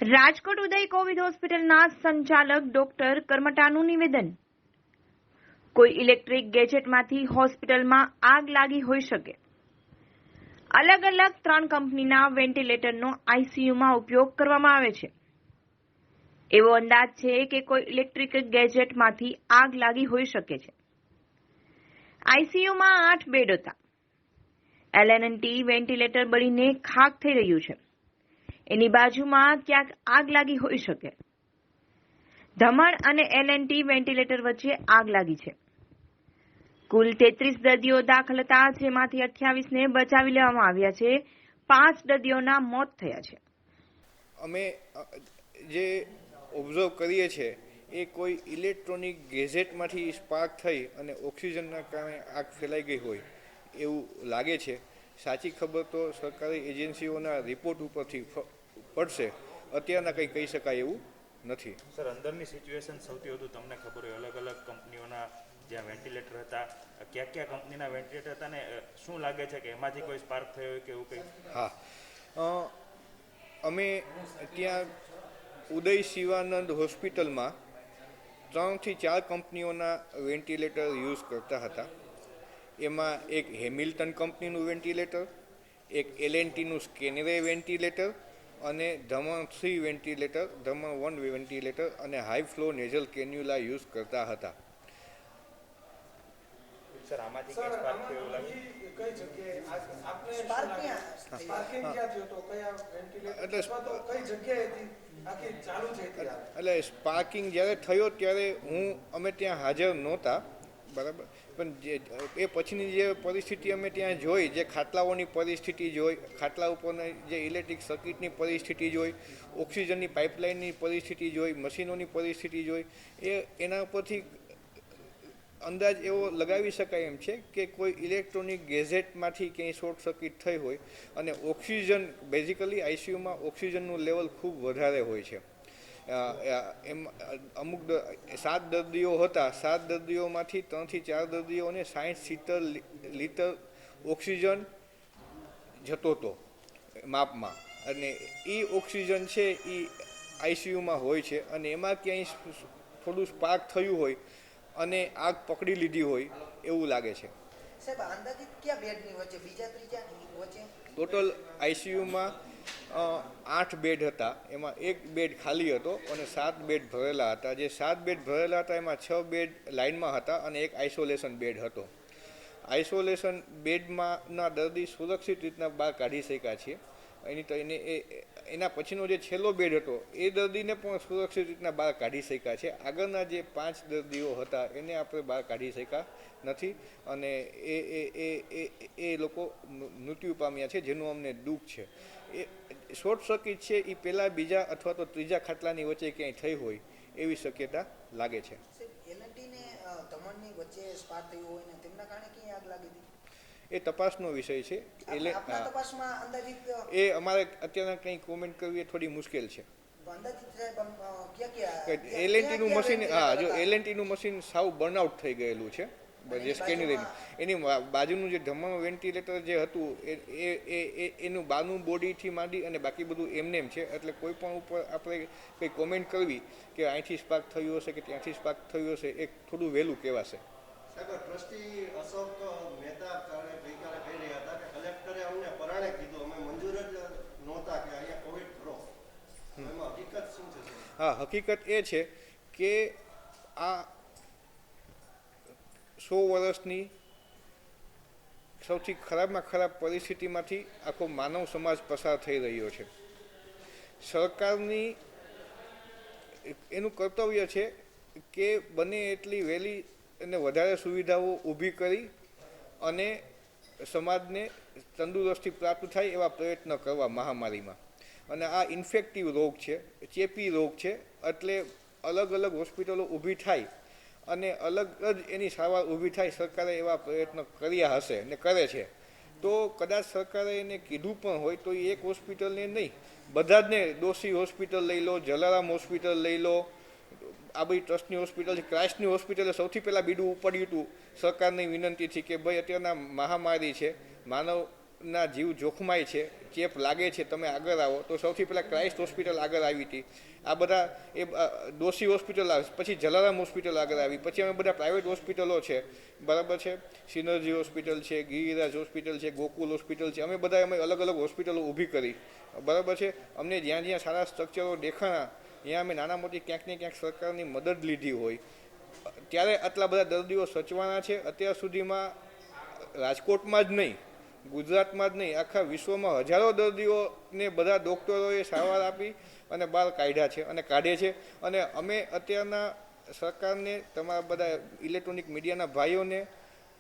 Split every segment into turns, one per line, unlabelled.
રાજકોટ ઉદય Covid હોસ્પિટલના સંચાલક doctor કરમટાનું નિવેદન. કોઈ ઇલેક્ટ્રિક ગેજેટમાંથી હોસ્પિટલમાં આગ લાગી હોઈ શકે. અલગ અલગ 3 કંપનીના વેન્ટિલેટરનો આઈસીયુમાં ઉપયોગ કરવામાં આવે છે. એવો અંદાજ છે કે કોઈ ઇલેક્ટ્રિક ગેજેટમાંથી આગ લાગી હોઈ શકે છે. આઈસીયુમાં 8 બેડ હતા. એલએનટી વેન્ટિલેટર બળીને ખાક થઈ રહ્યું છે. એની બાજુમાં ક્યાંક આગ લાગી હોઈ શકે. ધમણ અને એલએનટી વેન્ટિલેટર વચ્ચે આગ લાગી છે. કુલ 33 દર્દીઓ દાખલ હતા, જેમાંથી 28ને બચાવી લેવામાં આવ્યા છે. 5 દર્દીઓના મોત થયા છે.
અમે જે ઓબ્ઝર્વ કરીએ છીએ એ કોઈ ઇલેક્ટ્રોનિક ગેજેટમાંથી સ્પાર્ક થઈ અને ઓક્સિજનના કારણે આગ ફેલાઈ ગઈ હોય એવું લાગે છે. સાચી ખબર તો સરકારી એજન્સીઓના રિપોર્ટ ઉપરથી પડશે. અત્યારના કંઈ કહી શકાય એવું નથી.
સર, અંદરની સિચ્યુએશન સૌથી વધુ તમને ખબર હોય, અલગ અલગ કંપનીઓના જ્યાં વેન્ટિલેટર હતા, કયા કંપનીના વેન્ટિલેટર હતા ને શું લાગે છે કે એમાંથી કોઈ સ્પાર્ક થયો હોય કે એવું કંઈ?
હા, અમે ત્યાં ઉદય શિવાનંદ હોસ્પિટલમાં 3 થી 4 કંપનીઓના વેન્ટિલેટર યુઝ કરતા હતા. એમાં એક હેમિલ્ટન કંપનીનું વેન્ટિલેટર, એક એલએનટીનું સ્કેનરે વેન્ટિલેટર અને ધમણ 3 વેન્ટિલેટર, ધમણ 1 વેન્ટિલેટર અને high flow nasal cannula use કરતા હતા.
સર, આમાંથી કઈ સ્પાર્ક થયો લાગે?
એટલે સ્પાર્કિંગ જ્યારે થયો ત્યારે અમે ત્યાં હાજર નહોતા, બરાબર. પણ એ પછીની જે પરિસ્થિતિ અમે ત્યાં જોઈ, જે ખાટલાઓની પરિસ્થિતિ જોઈ, ખાટલા ઉપરની જે ઇલેક્ટ્રિક સર્કિટની પરિસ્થિતિ જોઈ, ઓક્સિજનની પાઇપલાઇનની પરિસ્થિતિ જોઈ, મશીનોની પરિસ્થિતિ જોઈ, એના ઉપરથી અંદાજ એવો લગાવી શકાય એમ છે કે કોઈ ઇલેક્ટ્રોનિક ગેજેટમાંથી ક્યાંય શોર્ટ સર્કિટ થઈ હોય અને ઓક્સિજન, બેઝિકલી આઈસીયુમાં ઓક્સિજનનું લેવલ ખૂબ વધારે હોય છે. એમ અમુક 7 દર્દીઓ હતા. 7 દર્દીઓમાંથી 3 થી 4 દર્દીઓને 60-70 લીટર ઓક્સિજન જતો હતો માપમાં, અને એ ઓક્સિજન છે એ આઈસીયુમાં હોય છે. અને એમાં ક્યાંય થોડું સ્પાર્ક થયું હોય અને આગ પકડી લીધી હોય એવું લાગે છે. ટોટલ આઈસીયુમાં 8 બેડ હતા. એમાં 1 બેડ ખાલી હતો અને 7 બેડ ભરેલા હતા. જે 7 બેડ ભરેલા હતા એમાં 6 બેડ લાઇનમાં હતા અને એક આઇસોલેશન બેડ હતો. આઇસોલેશન બેડમાંના દર્દી સુરક્ષિત રીતના બહાર કાઢી શક્યા છીએ. એના પછીનો જે છેલ્લો બેડ હતો એ દર્દીને પણ સુરક્ષિત રીતના બહાર કાઢી શક્યા છે. આગળના જે 5 દર્દીઓ હતા એને આપણે બહાર કાઢી શક્યા નથી અને એ લોકો મૃત્યુ પામ્યા છે, જેનું અમને દુઃખ છે. એ શોર્ટ સર્કિટ છે એ પહેલા, બીજા અથવા તો ત્રીજા ખાટલાની વચ્ચે ક્યાંય થઈ હોય એવી શક્યતા લાગે છે. એ તપાસનો વિષય છે. એ અમારે અત્યારે કંઈ કોમેન્ટ કરવી એ થોડી મુશ્કેલ છે. એલએનટીનું મશીન, જો એલએનટીનું મશીન સાવ બર્નઆઉટ થઈ ગયેલું છે. જે સ્કેનરીનું એની બાજુનું જે ધમણ વેન્ટિલેટર જે હતું એનું બાનું બોડીથી માંડી અને બાકી બધું એમ છે. એટલે કોઈ પણ ઉપર આપણે કંઈ કોમેન્ટ કરવી કે અહીંથી સ્પાર્ક થયું હશે કે ત્યાંથી સ્પાર્ક થયું હશે એ થોડું વહેલું કહેવાશે.
ટ્રસ્ટી અશોક મહેતા ગઈકાલે કહી રહ્યા હતા કે કલેક્ટરે અમને પરાણે કીધું, અમે મંજૂર જ નહોતા કે અહીંયા કોવિડ કરો. એમાં હકીકત શું છે?
હા, હકીકત એ છે કે આ 100 વર્ષની સૌથી ખરાબમાં ખરાબ પરિસ્થિતિમાંથી આખો માનવ સમાજ પસાર થઈ રહ્યો છે. સરકારની એનું કર્તવ્ય છે કે બને એટલી વહેલી અને વધારે સુવિધાઓ ઊભી કરી અને સમાજને તંદુરસ્તી પ્રાપ્ત થાય એવા પ્રયત્ન કરવા મહામારીમાં. અને આ ઇન્ફેક્ટિવ રોગ છે, ચેપી રોગ છે, એટલે અલગ અલગ હોસ્પિટલો ઊભી થાય અને અલગ જ એની સારવાર ઊભી થાય. સરકારે એવા પ્રયત્ન કર્યા હશે અને કરે છે. તો કદાચ સરકારે એને કીધું પણ હોય તો એ એક હોસ્પિટલને નહીં, બધા જ ને, દોશી હોસ્પિટલ લઈ લો, જલારામ હોસ્પિટલ લઈ લો, આ બધી ટ્રસ્ટની હોસ્પિટલ છે. ક્રાઇસ્ટની હોસ્પિટલે સૌથી પહેલાં બીડું ઉપાડ્યું હતું સરકારની વિનંતીથી કે ભાઈ અત્યારના મહામારી છે, માનવ ના જીવ જોખમાય છે, ચેપ લાગે છે, તમે આગળ આવો. તો સૌથી પહેલાં ક્રાઇસ્ટ હોસ્પિટલ આગળ આવી હતી. આ બધા એ દોશી હોસ્પિટલ આવે, પછી જલારામ હોસ્પિટલ આગળ આવી, પછી અમે બધા પ્રાઇવેટ હોસ્પિટલો છે, બરાબર છે, સિનર્જી હોસ્પિટલ છે, ગિરિરાજ હોસ્પિટલ છે, ગોકુલ હોસ્પિટલ છે, અમે અલગ અલગ હોસ્પિટલો ઊભી કરી, બરાબર છે. અમને જ્યાં જ્યાં સારા સ્ટ્રક્ચરો દેખાણા ત્યાં અમે નાના મોટી ક્યાંક ને ક્યાંક સરકારની મદદ લીધી હોય. ત્યારે આટલા બધા દર્દીઓ સચવાના છે. અત્યાર સુધીમાં રાજકોટમાં જ નહીં, ગુજરાતમાં જ નહીં, આખા વિશ્વમાં હજારો દર્દીઓને બધા ડૉક્ટરોએ સારવાર આપી અને બહાર કાઢ્યા છે અને કાઢે છે. અને અમે અત્યારના સરકારને, તમારા બધા ઇલેક્ટ્રોનિક મીડિયાના ભાઈઓને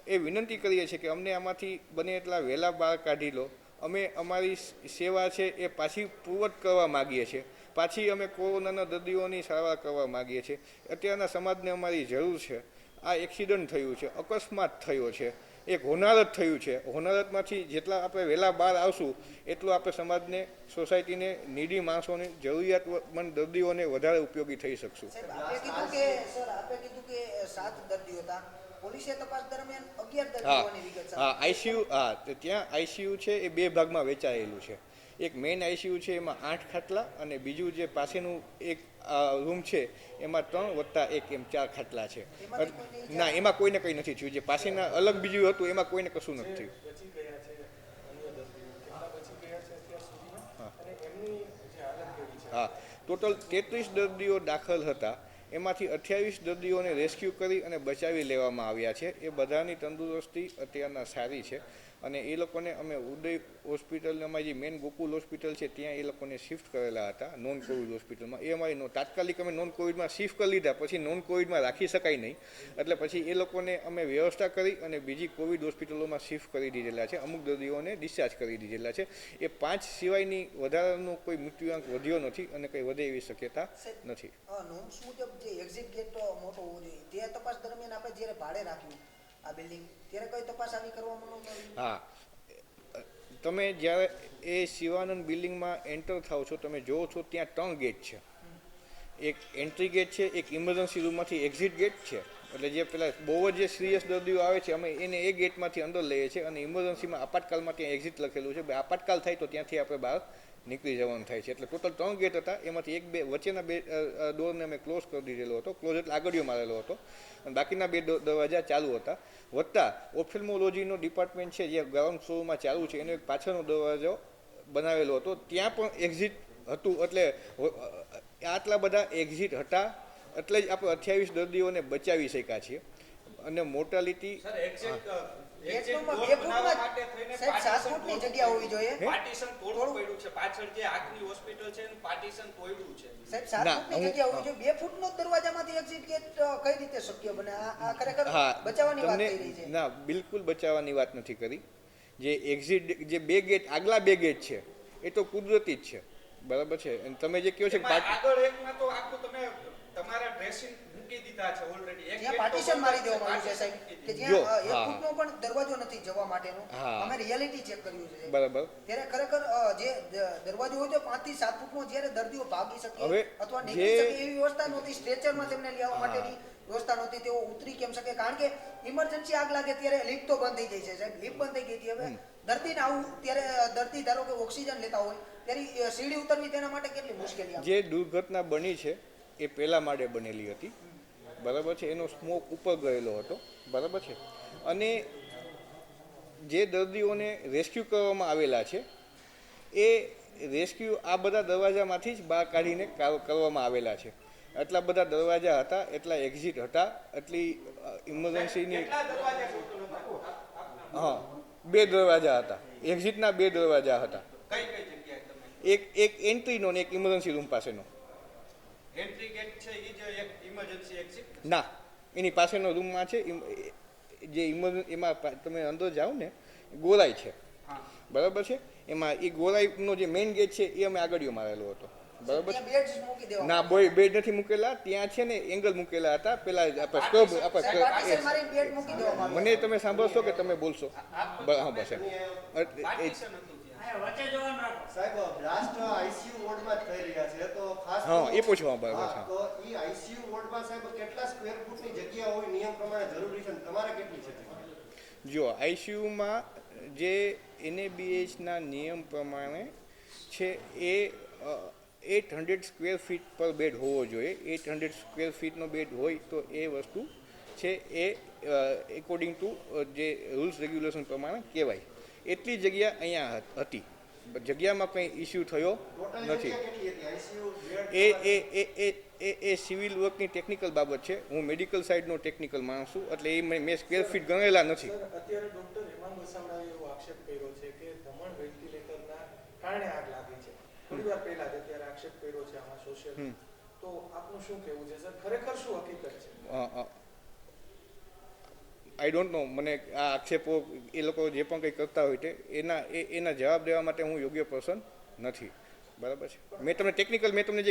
એ વિનંતી કરીએ છીએ કે અમને આમાંથી બને એટલા વહેલા બહાર કાઢી લો. અમે અમારી સેવા છે એ પાછી પૂર્વત કરવા માગીએ છીએ. પાછી અમે કોરોનાના દર્દીઓની સારવાર કરવા માગીએ છીએ. અત્યારના સમાજને અમારી જરૂર છે. આ એક્સિડન્ટ થયું છે, અકસ્માત થયો છે, એક હોનારત થયું છે. હોનારતમાંથી જેટલા આપણે વહેલા બહાર આવશું એટલું આપણે સમાજને, સોસાયટીને, નીડી માણસોને, જરૂરિયાતમંદ દર્દીઓને વધારે ઉપયોગી થઈ શકશું.
આપે કીધું કે 7 દર્દીઓ હતા. પોલીસે તપાસ દરમિયાન 11 દર્દીઓની વિગત સામે.
હા, આઈસીયુ, હા, તો ત્યાં આઈસીયુ છે એ 2 ભાગમાં વહેંચાયેલું છે. એક મેઇન આઈસીયુ છે એમાં 8 ખાટલા, અને બીજું જે પાસેનું એક રૂમ છે એમાં 3 વત્તા 1 એમ 4 ખાટલા છે. ના, એમાં કોઈને કંઈ નથી થયું. જે પાસેના અલગ બીજું હતું એમાં કોઈને કશું નથી થયું. હા, ટોટલ 33 દર્દીઓ દાખલ હતા. એમાંથી 28 દર્દીઓને રેસ્ક્યુ કરી અને બચાવી લેવામાં આવ્યા છે. એ બધાની તંદુરસ્તી અત્યારના સારી છે. અને એ લોકોને અમે ઉદય હોસ્પિટલમાં, જે મેઇન ગોકુલ હોસ્પિટલ છે ત્યાં એ લોકોને શિફ્ટ કરેલા હતા, નોન કોવિડ હોસ્પિટલમાં. એ અમારી તાત્કાલિક અમે નોન કોવિડમાં શિફ્ટ કરી લીધા, પછી નોન કોવિડમાં રાખી શકાય નહીં, એટલે પછી એ લોકોને અમે વ્યવસ્થા કરી અને બીજી કોવિડ હોસ્પિટલોમાં શિફ્ટ કરી દીધેલા છે. અમુક દર્દીઓને ડિસ્ચાર્જ કરી દીધેલા છે. એ 5 સિવાયની વધારાનો કોઈ મૃત્યુઆંક વધ્યો નથી અને કંઈ વધે એવી શક્યતા નથી.
નોંધ મુજબ જે એક્ઝિટ ગેટ મોટો હોવો જોઈએ, તે તપાસ દરમિયાન આપણે જ્યારે ભાડે રાખ્યું આ બિલ્ડિંગ, ત્યારે કઈ તપાસ આવી કરવામાં નહોતી?
હા, તમે જ્યારે એ શિવાનંદ બિલ્ડિંગમાં એન્ટર થાવ છો, તમે જોવો છો ત્યાં 3 ગેટ છે. એક એન્ટ્રી ગેટ છે, એક ઇમરજન્સી રૂમમાંથી એક્ઝિટ ગેટ છે. એટલે જે પેલા બહુ જ જે સિરિયસ દર્દીઓ આવે છે અમે એને એ ગેટમાંથી અંદર લઈએ છીએ, અને ઇમરજન્સીમાં આપાતકાલમાં ત્યાં એક્ઝિટ લખેલું છે. આપાતકાલ થાય તો ત્યાંથી આપણે બહાર નીકળી જવાનું થાય છે. એટલે ટોટલ 3 ગેટ હતા. એમાંથી વચ્ચેના 2 ડોરને અમે ક્લોઝ કરી દીધેલો હતો. ક્લોઝ એટલે આગળિયો મારેલો હતો, અને બાકીના 2 દરવાજા ચાલુ હતા. વત્તા ઓફેલ્મોલોજીનો ડિપાર્ટમેન્ટ છે જે ગ્રાઉન્ડ ફ્લોરમાં ચાલુ છે, એનો એક પાછળનો દરવાજો બનાવેલો હતો, ત્યાં પણ એક્ઝિટ હતું. એટલે આટલા બધા એક્ઝિટ હતા એટલે જ આપણે 28 દર્દીઓને બચાવી શક્યા છીએ. અને મોર્ટાલિટી
જગ્યા હોવી જોઈએ.
પાર્ટીશન તોડવું પડ્યું છે પાછળ જે આખની હોસ્પિટલ છે એનું પાર્ટીશન તોડ્યું છે.
સાહેબ 7 ફૂટની જગ્યા હોવી જોઈએ. 2 ફૂટનો દરવાજામાંથી એક્ઝિટ ગેટ કઈ રીતે શક્ય બને? આ ખરેખર બચાવવાની વાત થઈ રહી છે.
ના, બિલકુલ બચાવવાની વાત નથી કરી. જે એક્ઝિટ, જે 2 ગેટ, આગલા 2 ગેટ છે એ તો કુદરતી જ છે, બરાબર છે. અને તમે જે કહો છો કે
આગળ એકમાં તો આખું તમે તમારા ડ્રેસિંગ મૂકી દીધા છે ઓલરેડી. એક
જ્યાં પાર્ટીશન મારી દેવામાં આવ્યું છે સાહેબ, કે જ્યાં 1 ફૂટનો પણ દરવાજો નથી જવા માટેનો. અમે રિયાલિટી ચેક કર્યું છે
બરાબર.
ત્યારે ખરેખર જે દરવાજો હોય તો 5 થી 7 ફૂટનો, જ્યારે દર્દીઓ ભાગી શકે અથવા નીકળી શકે એવી વ્યવસ્થા નહોતી. સ્ટ્રેચરમાં તેમને લેવા માટેની વ્યવસ્થા નહોતી. તેઓ ઉતરી કેમ શકે? કારણ કે ઇમરજન્સી આગ લાગે ત્યારે લિફ્ટ તો બંધ થઈ જાય છે સાહેબ. લિફ્ટ બંધ થઈ ગઈ હતી. હવે દર્દીને આવું, ત્યારે દર્દી ધારો કે ઓક્સિજન લેતા હોય ત્યારે સીડી ઉતરવી તેના માટે કેટલી મુશ્કેલી આવે?
જે દુર્ઘટના બની છે એ પહેલા માળે બનેલી હતી, બરાબર છે. એનો સ્મોક ઉપર ગયેલો હતો, બરાબર છે. અને જે દર્દીઓને રેસ્ક્યુ કરવામાં આવેલા છે એ રેસ્ક્યુ આ બધા દરવાજામાંથી જ બહાર કાઢીને કરવામાં આવેલા છે. એટલા બધા દરવાજા હતા, એટલા એક્ઝિટ હતા, એટલી ઇમરજન્સીની. હા, 2 દરવાજા હતા. એક્ઝિટના 2 દરવાજા હતા. એક એન્ટ્રીનો ને એક ઇમરજન્સી રૂમ પાસેનો.
એન્ટ્રી ગેટ છે એ જે એક ઇમરજન્સી એક્ઝિટ?
ના, એની પાસેનો રૂમમાં છે. જે એમાં તમે અંદર જાઓ ને, ગોરાઈ છે, બરાબર છે. એમાં એ ગોરાઈનો જે મેઇન ગેટ છે એ અમે આગળિયો મારેલો હતો, બરાબર. ના, બેડ નથી મૂકેલા. ત્યાં છે ને એંગલ મૂકેલા હતા. પેલા મને તમે સાંભળશો કે તમે બોલશો? હા, બસ.
સાહેબ બ્લાસ્ટ આઈસીયુ વોર્ડમાં જ થઈ રહ્યા છે, તો ખાસ
હા એ પૂછવા બરાબર છે.
તો ઈ આઈસીયુ વોર્ડમાં સાહેબ કેટલા સ્ક્વેર ફૂટની જગ્યા હોય નિયમ પ્રમાણે જરૂરી છે, તમારે કેટલી છે?
જો આઈસીયુમાં જે NABHના નિયમ પ્રમાણે છે એ 800 સ્ક્વેર ફીટ પર બેડ હોવો જોઈએ. 800 સ્ક્વેર ફીટનો બેડ હોય તો એ વસ્તુ છે એ એકોર્ડિંગ ટુ જે રૂલ્સ રેગ્યુલેશન પ્રમાણે કહેવાય. એટલી જગ્યા અહીંયા હતી. જગ્યામાં કંઈ ઇસ્યુ થયો નથી. એ સિવિલ વર્કની ટેકનિકલ બાબત છે. હું મેડિકલ સાઇડનો ટેકનિકલ માણસ છું, એટલે એ મેં સ્ક્વેર ફીટ ગણેલા નથી.
અત્યારે ડોક્ટર હેમાંગ વસાવડાએ એવો આક્ષેપ કર્યો છે કે દમણ વેન્ટિલેટરના કારણે આગ લાગી છે. થોડી વાર પહેલા જ અત્યારે આક્ષેપ કર્યો છે આમાં સોશિયલ. તો આપનું શું કહેવું છે સર, ખરેખર શું હકીકત છે?
I don't know. મને આ આક્ષેપો એ લોકો જે પણ કંઈ કરતા હોય તે એના જવાબ દેવા માટે હું યોગ્ય પર્સન નથી. બરાબર છે. મેં તમને જે